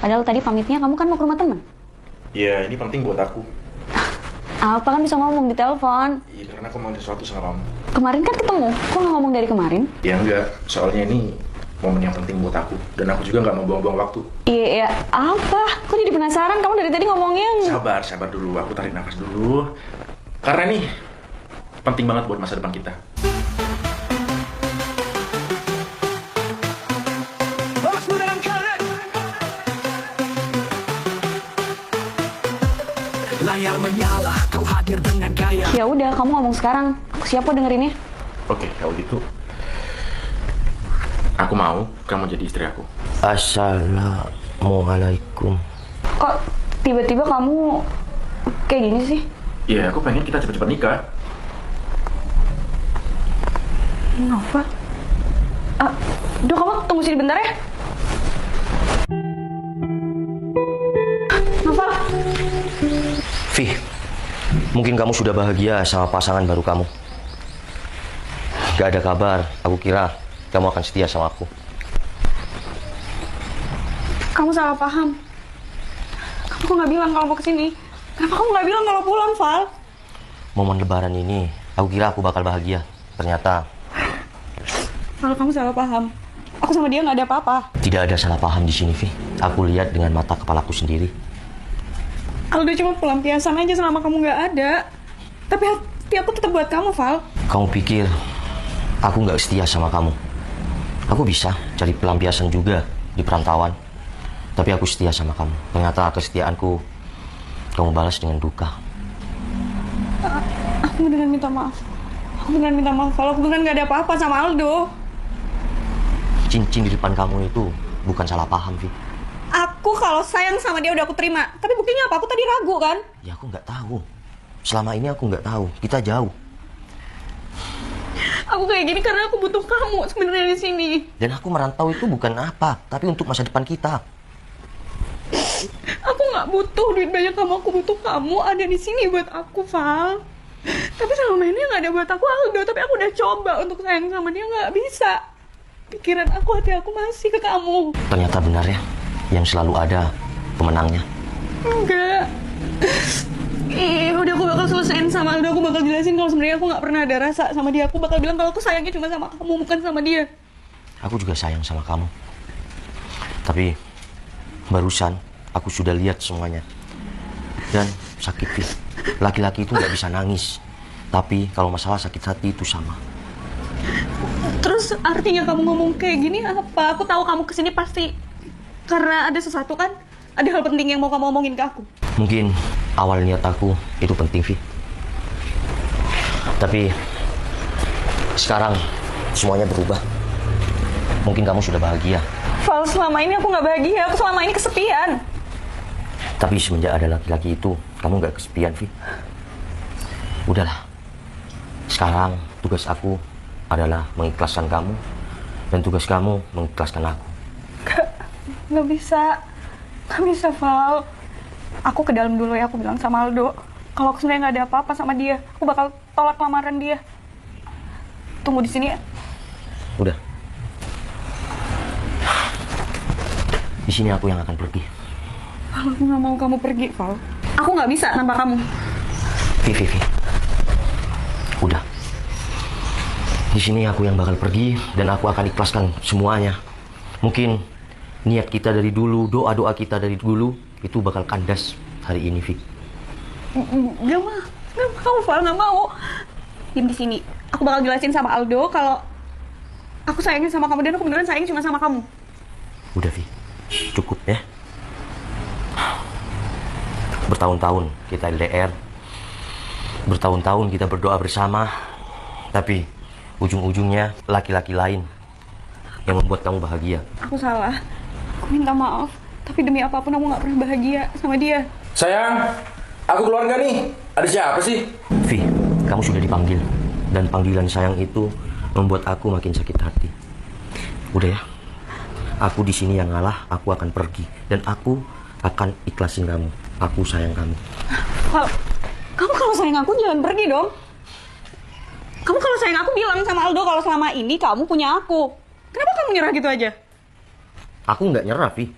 Padahal tadi pamitnya kamu kan mau ke rumah teman. Iya, ini penting buat aku. Apa kan bisa ngomong di telepon? Iya, karena aku mau sesuatu sama kamu. Kemarin kan ketemu, kok nggak ngomong dari kemarin? Ya enggak, soalnya ini momen yang penting buat aku. Dan aku juga nggak mau buang-buang waktu. Iya, apa? Kok jadi penasaran? Kamu dari tadi ngomongnya... Sabar dulu. Aku tarik nafas dulu. Karena nih, penting banget buat masa depan kita. Layar menyala, kau hadir dengan gaya. Ya udah, kamu ngomong sekarang. Aku siap kok dengerinnya. Oke, kalau gitu, aku mau kamu jadi istri aku. Assalamualaikum. Kok tiba-tiba kamu kayak gini sih? Iya, aku pengen kita cepet-cepet nikah. Nova? Duh, kamu tunggu sini bentar ya. Nova? Vi, mungkin kamu sudah bahagia sama pasangan baru kamu. Gak ada kabar, aku kira kamu akan setia sama aku. Kamu salah paham. Kamu kok nggak bilang kalau mau kesini? Kenapa kamu nggak bilang kalau pulang, Val? Momen lebaran ini, aku kira aku bakal bahagia. Ternyata... Val, kamu salah paham. Aku sama dia nggak ada apa-apa. Tidak ada salah paham di sini, Vi. Aku lihat dengan mata kepalaku sendiri. Aldo cuma pelampiasan aja selama kamu nggak ada. Tapi hati aku tetap buat kamu, Val. Kamu pikir aku nggak setia sama kamu? Aku bisa cari pelampiasan juga di perantauan. Tapi aku setia sama kamu. Ternyata kesetiaanku kamu balas dengan duka. Aku beneran minta maaf. Aku beneran minta maaf, Val. Aku beneran nggak ada apa-apa sama Aldo. Cincin di depan kamu itu bukan salah paham, Vi. Aku kalau sayang sama dia udah aku terima. Tapi buktinya apa? Aku tadi ragu kan? Ya aku nggak tahu. Selama ini aku nggak tahu. Kita jauh. Aku kayak gini karena aku butuh kamu sebenarnya di sini. Dan aku merantau itu bukan apa, tapi untuk masa depan kita. Aku nggak butuh duit banyak kamu. Aku butuh kamu ada di sini buat aku, Val. Tapi selama ini nggak ada buat aku Aldo. Tapi aku udah coba untuk sayang sama dia, nggak bisa. Pikiran aku, hati aku masih ke kamu. Ternyata benar ya, yang selalu ada pemenangnya. Enggak. Udah aku bakal selesaiin sama Aldo. Aku bakal jelasin kalau sebenarnya aku nggak pernah ada rasa sama dia. Aku bakal bilang kalau aku sayangnya cuma sama kamu, bukan sama dia. Aku juga sayang sama kamu. Tapi barusan aku sudah lihat semuanya. Dan sakit, Vi. Laki-laki itu nggak bisa nangis. Tapi kalau masalah sakit hati itu sama. Terus artinya kamu ngomong kayak gini apa? Aku tahu kamu kesini pasti karena ada sesuatu kan? Ada hal penting yang mau kamu omongin ke aku. Mungkin awal niat aku itu penting, Vi. Tapi sekarang semuanya berubah. Mungkin kamu sudah bahagia. Val, selama ini aku nggak bahagia. Aku selama ini kesepian. Tapi semenjak ada laki-laki itu, kamu nggak kesepian, Vi. Udahlah. Sekarang tugas aku adalah mengikhlaskan kamu. Dan tugas kamu mengikhlaskan aku. Nggak bisa. Nggak bisa, Val. Aku ke dalam dulu ya, aku bilang sama Aldo. Kalau aku sebenarnya nggak ada apa-apa sama dia, aku bakal tolak lamaran dia. Tunggu di sini ya. Udah. Di sini aku yang akan pergi. Val, aku nggak mau kamu pergi, Val. Aku nggak bisa tanpa kamu. Vi. Udah. Di sini aku yang bakal pergi dan aku akan ikhlaskan semuanya. Mungkin niat kita dari dulu, doa-doa kita dari dulu itu bakal kandas hari ini, Vi. Nggak mau, Val, nggak mau. Diam di sini. Aku bakal jelasin sama Aldo kalau aku sayangnya sama kamu dan aku beneran sayang cuma sama kamu. Udah, Vi. Cukup ya. Bertahun-tahun kita LDR. Bertahun-tahun kita berdoa bersama. Tapi ujung-ujungnya laki-laki lain yang membuat kamu bahagia. Aku salah. Aku minta maaf. Tapi demi apapun aku nggak pernah bahagia sama dia. Sayang, aku keluarga nih. Ada siapa sih? Vi, kamu sudah dipanggil. Dan panggilan sayang itu membuat aku makin sakit hati. Udah ya. Aku di sini yang ngalah, aku akan pergi. Dan aku akan ikhlasin kamu. Aku sayang kamu. Val, kamu kalau sayang aku jangan pergi dong. Kamu kalau sayang aku bilang sama Aldo kalau selama ini kamu punya aku. Kenapa kamu nyerah gitu aja? Aku nggak nyerah, Vi.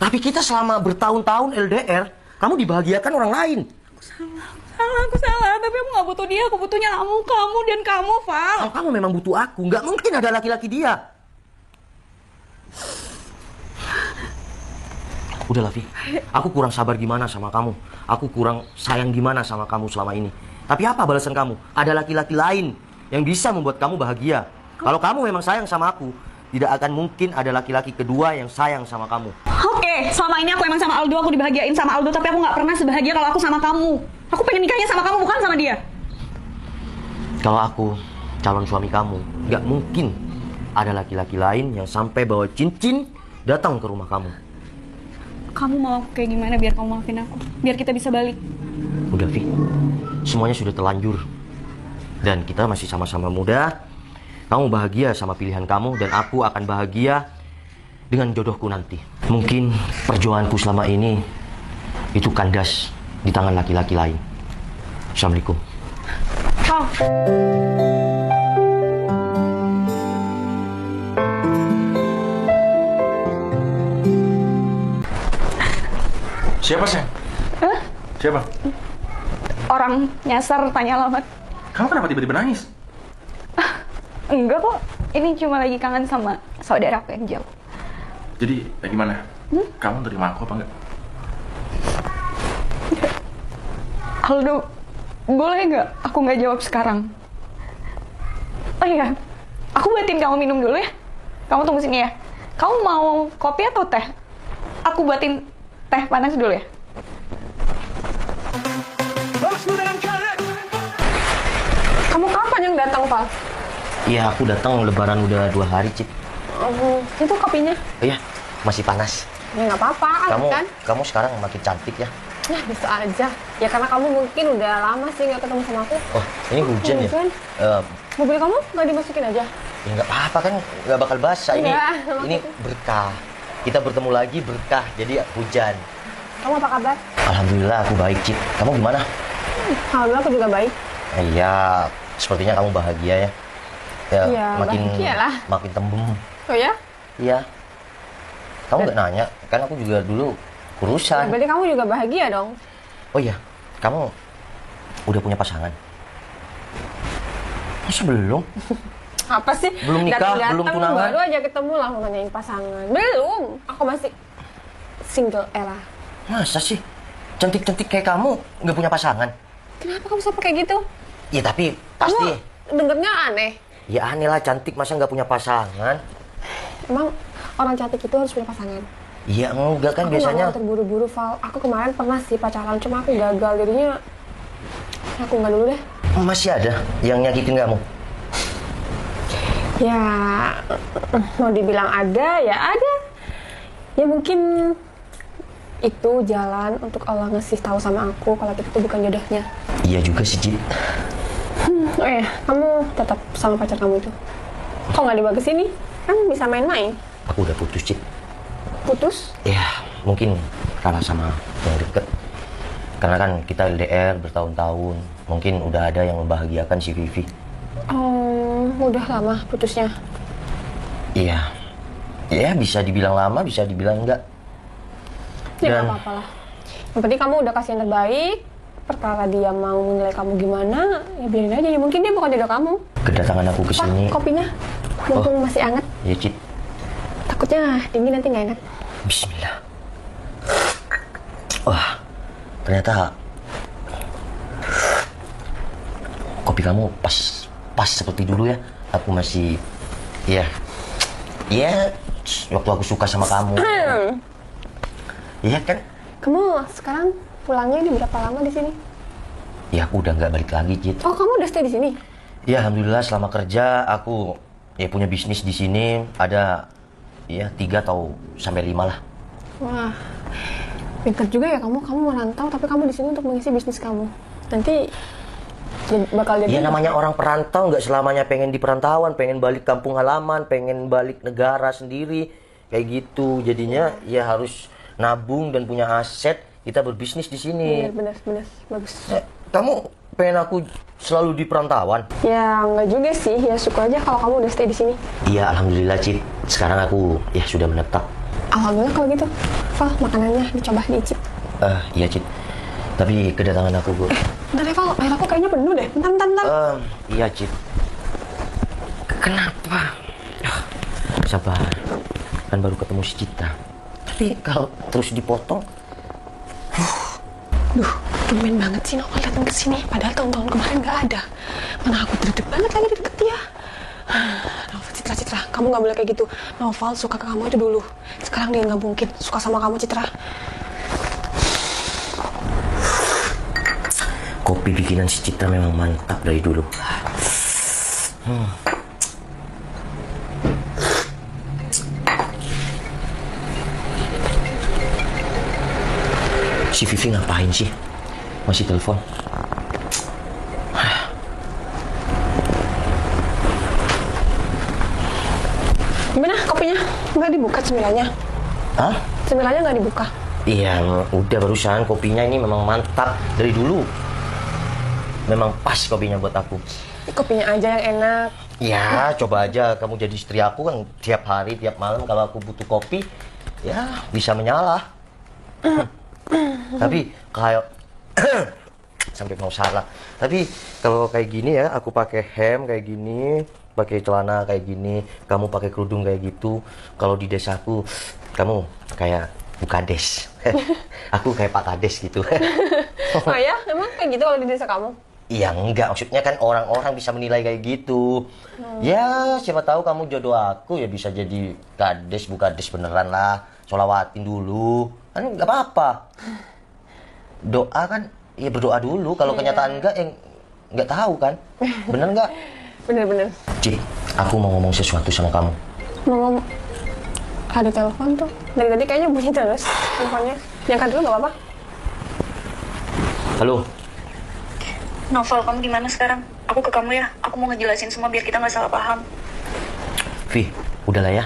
Tapi kita selama bertahun-tahun LDR, kamu dibahagiakan orang lain. Aku salah, tapi aku nggak butuh dia, aku butuhnya kamu dan kamu, Val. Kalau kamu memang butuh aku, nggak mungkin ada laki-laki dia. Udahlah, Vi. Aku kurang sabar gimana sama kamu. Aku kurang sayang gimana sama kamu selama ini. Tapi apa balasan kamu? Ada laki-laki lain yang bisa membuat kamu bahagia. Kalau kamu memang sayang sama aku, tidak akan mungkin ada laki-laki kedua yang sayang sama kamu. Oke, selama ini aku emang sama Aldo, aku dibahagiain sama Aldo, tapi aku nggak pernah sebahagia kalau aku sama kamu. Aku pengen nikahnya sama kamu, bukan sama dia. Kalau aku calon suami kamu, nggak mungkin ada laki-laki lain yang sampai bawa cincin datang ke rumah kamu. Kamu mau aku kayak gimana biar kamu maafin aku? Biar kita bisa balik. Udah, Vi. Semuanya sudah terlanjur. Dan kita masih sama-sama muda. Kamu bahagia sama pilihan kamu, dan aku akan bahagia dengan jodohku nanti. Mungkin perjuanganku selama ini itu kandas di tangan laki-laki lain. Assalamualaikum. Val. Siapa, sayang? Hah? Siapa? Orang nyasar tanya alamat. Kamu kenapa tiba-tiba nangis? Enggak kok, ini cuma lagi kangen sama saudaraku yang jauh. Jadi, gimana? Kamu terima aku apa enggak? Aldo, boleh nggak aku nggak jawab sekarang? Oh iya, aku buatin kamu minum dulu ya. Kamu tunggu sini ya. Kamu mau kopi atau teh? Aku buatin teh panas dulu ya. Kamu kapan yang datang, Val? Iya, aku datang lebaran udah 2 hari, Cip. Itu kopinya. Iya, masih panas. Ya nggak apa-apa, Kamu sekarang makin cantik ya. Ya bisa aja. Ya karena kamu mungkin udah lama sih nggak ketemu sama aku. Oh, ini hujan ya? Mobil kamu nggak dimasukin aja? Ya nggak apa-apa kan, nggak bakal basah. Iya, Ini berkah. Kita bertemu lagi berkah, jadi hujan. Kamu apa kabar? Alhamdulillah aku baik, Cip. Kamu gimana? Alhamdulillah aku juga baik. Iya, sepertinya kamu bahagia ya. Iya, bahagialah. Makin tembem. Oh ya? Iya. Kamu nggak nanya, kan aku juga dulu kurusan. Berarti kamu juga bahagia dong? Oh iya, kamu udah punya pasangan? Masa belum? Apa sih? Belum nikah, belum tunangan? Baru aja ketemu langsung nanyain pasangan. Belum, aku masih single era. Masa sih? Cantik-cantik kayak kamu nggak punya pasangan? Kenapa kamu sampai kayak gitu? Ya tapi pasti. Kamu dengernya aneh. Ya aneh lah, cantik masa nggak punya pasangan? Emang orang cantik itu harus punya pasangan? Iya enggak kan, aku biasanya. Aku terburu-buru, Val. Aku kemarin pernah sih pacaran, cuma aku gagal. Jadinya aku nggak dulu deh. Masih ada yang nyakitin kamu? Ya, mau dibilang ada, ya ada. Ya mungkin itu jalan untuk Allah ngasih tahu sama aku kalau itu bukan jodohnya. Iya juga sih, Cip. Oh iya, kamu tetap sama pacar kamu itu? Kok nggak dibawa ke sini? Kan bisa main-main. Aku udah putus, Cip. Putus? Ya, mungkin kalah sama yang deket. Karena kan kita LDR bertahun-tahun. Mungkin udah ada yang membahagiakan si Vivi. Oh, udah lama putusnya? Iya. Ya, bisa dibilang lama, bisa dibilang enggak. Ya nggak apa-apa lah. Yang penting kamu udah kasih yang terbaik. Perkara dia mau menilai kamu gimana, ya biarin aja. Ya mungkin dia bukan jodoh kamu. Kedatangan aku ke sini. Kopinya? Mumpung masih hangat. Ya, Cip. Takutnya dingin nanti nggak enak. Bismillah. Wah, ternyata kopi kamu pas seperti dulu ya. Aku masih, ya, waktu aku suka sama kamu. Iya kan? Kamu sekarang pulangnya ini berapa lama di sini? Ya aku udah nggak balik lagi, Cid. Oh, kamu udah stay di sini? Ya alhamdulillah selama kerja aku ya punya bisnis di sini ada ya 3 atau sampai 5 lah. Wah, pintar juga ya kamu merantau tapi kamu di sini untuk mengisi bisnis kamu. Nanti bakal jadi. Ya namanya orang perantau nggak selamanya pengen di perantauan, pengen balik kampung halaman, pengen balik negara sendiri kayak gitu. Jadinya ya harus nabung dan punya aset. Kita berbisnis di sini. Benar, bagus. Kamu pengen aku selalu di perantauan? Ya nggak juga sih, ya syukur aja kalau kamu udah stay di sini. Iya alhamdulillah, Cip. Sekarang aku ya sudah menetap. Alhamdulillah kalau gitu. Val, makanannya dicoba diicip. Iya Cid. Tapi kedatangan aku gue. Bentar ya Val, air aku kayaknya penuh deh. Bentar. Iya Cid. Kenapa? Sabar. Kan baru ketemu si Citra. Tapi kalau terus dipotong. Duh, tumben banget sih Novel datang ke sini. Padahal tahun-tahun kemarin nggak ada. Mana aku deket banget lagi deket dia. Novel, Citra, kamu nggak boleh kayak gitu. Novel suka ke kamu itu dulu. Sekarang dia nggak mungkin suka sama kamu, Citra. Kopi bikinan si Citra memang mantap dari dulu. Si Vivi ngapain sih? Masih telepon? Gimana kopinya? Nggak dibuka cemilannya? Hah? Cemilannya nggak dibuka? Iya, udah barusan kopinya ini memang mantap dari dulu. Memang pas kopinya buat aku. Kopinya aja yang enak. Ya, coba aja kamu jadi istri aku kan tiap hari, tiap malam kalau aku butuh kopi, ya bisa menyalah. Tapi kayak sampai mau salah. Tapi kalau kayak gini ya, aku pakai hem kayak gini, pakai celana kayak gini, kamu pakai kerudung kayak gitu. Kalau di desaku, kamu kayak Bukades. Aku kayak Pak Kades gitu. Oh ya? Emang kayak gitu kalau di desa kamu? Iya enggak, maksudnya kan orang-orang bisa menilai kayak gitu. Ya, siapa tahu kamu jodoh aku ya bisa jadi Kades, Bukades beneran lah. Sholawatin dulu. Kan nggak apa-apa. Doa kan, ya berdoa dulu. Kalau kenyataan enggak, nggak tahu kan. Bener nggak? Bener. Cik, aku mau ngomong sesuatu sama kamu. Mau ngomong. Ada telepon tuh. Dari tadi kayaknya bunyi terus teleponnya. Diangkat dulu nggak apa-apa? Halo. Novel, kamu gimana sekarang? Aku ke kamu ya. Aku mau ngejelasin semua biar kita nggak salah paham. Vi, udahlah ya.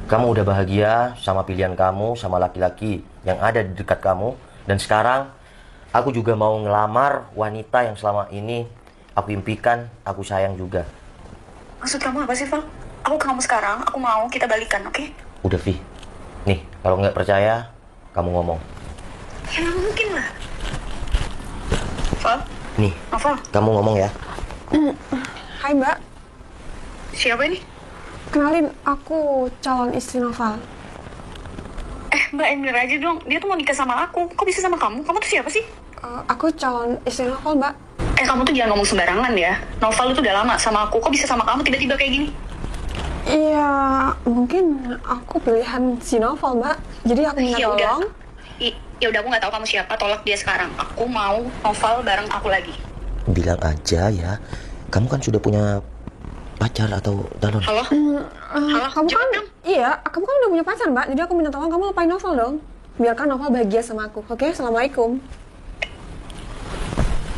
Kamu udah bahagia sama pilihan kamu, sama laki-laki yang ada di dekat kamu. Dan sekarang, aku juga mau ngelamar wanita yang selama ini aku impikan, aku sayang juga. Maksud kamu apa sih, Val? Aku ke kamu sekarang, aku mau kita balikan, oke? Udah, Vi. Nih, kalau nggak percaya, kamu ngomong. Ya nggak mungkin lah. Val? Nih, Novel? kamu ngomong ya. Hai Mbak, Siapa ini? kenalin aku calon istri Novel. Mbak, yang bener aja dong. Dia tuh mau nikah sama aku. Kok bisa sama kamu? Kamu tuh siapa sih? Aku calon istri Novel, Mbak. Kamu tuh jangan ngomong sembarangan ya. Novel itu udah lama sama aku. Kok bisa sama kamu tiba-tiba kayak gini? Iya, mungkin aku pilihan si Novel, Mbak. Jadi aku minta Ya udah. tolong. Ya udah, aku nggak tahu kamu siapa. Tolak dia sekarang. Aku mau Novel bareng aku lagi. Bilang aja ya, kamu kan sudah punya pacar atau calon. Halo? Halo? Kamu Jawab kan, dong. iya, kamu kan udah punya pacar, Mbak. Jadi aku minta tolong kamu lupain Novel dong. Biarkan Novel bahagia sama aku. Oke, Assalamualaikum.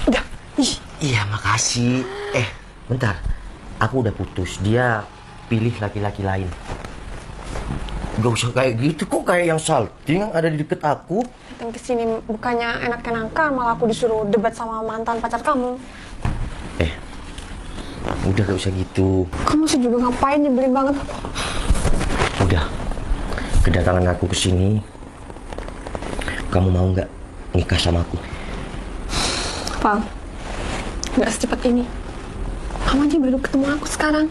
Udah. Ih. Iya, makasih. Bentar. Aku udah putus. Dia pilih laki-laki lain. Gak usah kayak gitu, kok kayak yang salting yang ada di deket aku. Datang ke sini bukannya enak-enakan, malah aku disuruh debat sama mantan pacar kamu. Udah gak usah gitu. Kamu sih juga ngapain, nyebelin banget. Udah. Kedatangan aku ke sini. Kamu mau nggak nikah sama aku? Val, nggak secepat ini. Kamu aja baru ketemu aku sekarang.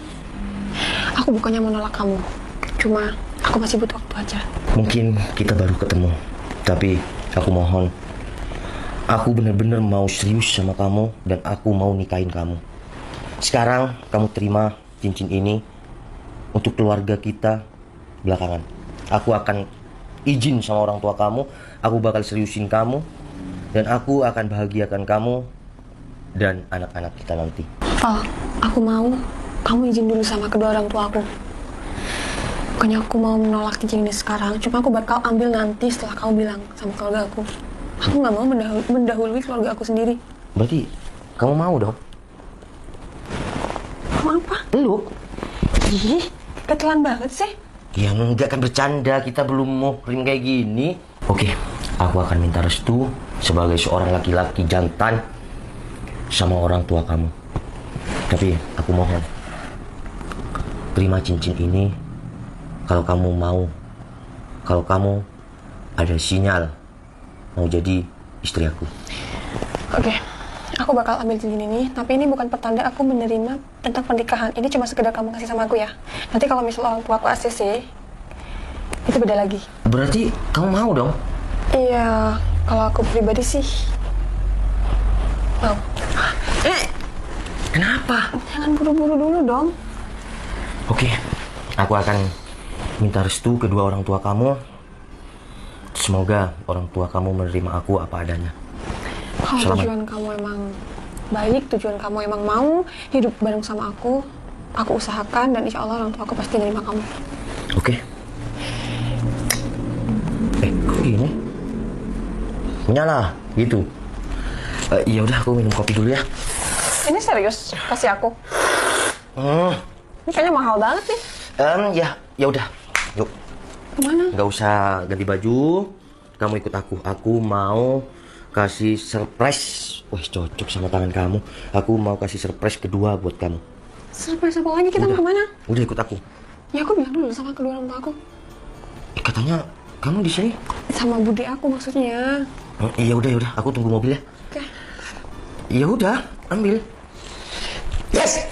Aku bukannya mau nolak kamu, cuma aku masih butuh waktu aja. Mungkin kita baru ketemu, tapi aku mohon, aku benar-benar mau serius sama kamu dan aku mau nikahin kamu. Sekarang kamu terima cincin ini untuk keluarga kita belakangan. Aku akan izin sama orang tua kamu, aku bakal seriusin kamu, dan aku akan bahagiakan kamu dan anak-anak kita nanti. Val, aku mau kamu izin dulu sama kedua orang tua aku. Bukannya aku mau menolak cincin ini sekarang, cuma aku bakal ambil nanti setelah kamu bilang sama keluarga aku. Aku nggak mau mendahului keluarga aku sendiri. Berarti kamu mau dong? Mau apa? Peluk? Ih, ketelan banget sih. Ya enggak, kan bercanda, kita belum mau rim kayak gini. Oke, aku akan minta restu sebagai seorang laki-laki jantan sama orang tua kamu. Tapi aku mohon, terima cincin ini kalau kamu mau kalau kamu ada sinyal mau jadi istri aku. Oke, aku bakal ambil cincin ini, tapi ini bukan pertanda aku menerima tentang pernikahan. Ini cuma sekedar kamu kasih sama aku ya. Nanti kalau misal orang tua aku ACC, itu beda lagi. Berarti kamu mau dong? Iya, kalau aku pribadi sih mau. Kenapa? Jangan buru-buru dulu dong. Oke, aku akan minta restu kedua orang tua kamu. Semoga orang tua kamu menerima aku apa adanya. Kalau Selamat. tujuan kamu emang baik, tujuan kamu emang mau hidup bareng sama aku usahakan dan insya Allah orang tua aku pasti nerima kamu. Oke. Kok gini? Menyala, gitu. Ya udah, aku minum kopi dulu ya. Ini serius kasih aku? Ini kayaknya mahal banget nih. Ya udah. Yuk. Kemana? Nggak usah ganti baju. Kamu ikut aku. Aku mau kasih surprise. Wah, cocok sama tangan kamu. Aku mau kasih surprise kedua buat kamu. Surprise apa lagi? Kita mau kemana? Udah ikut aku. Ya aku bilang dulu sama kedua orang tua aku. Katanya kamu di sini. Sama bude aku maksudnya. Iya udah. Aku tunggu mobil ya. Oke. Ya udah, ambil. Yes.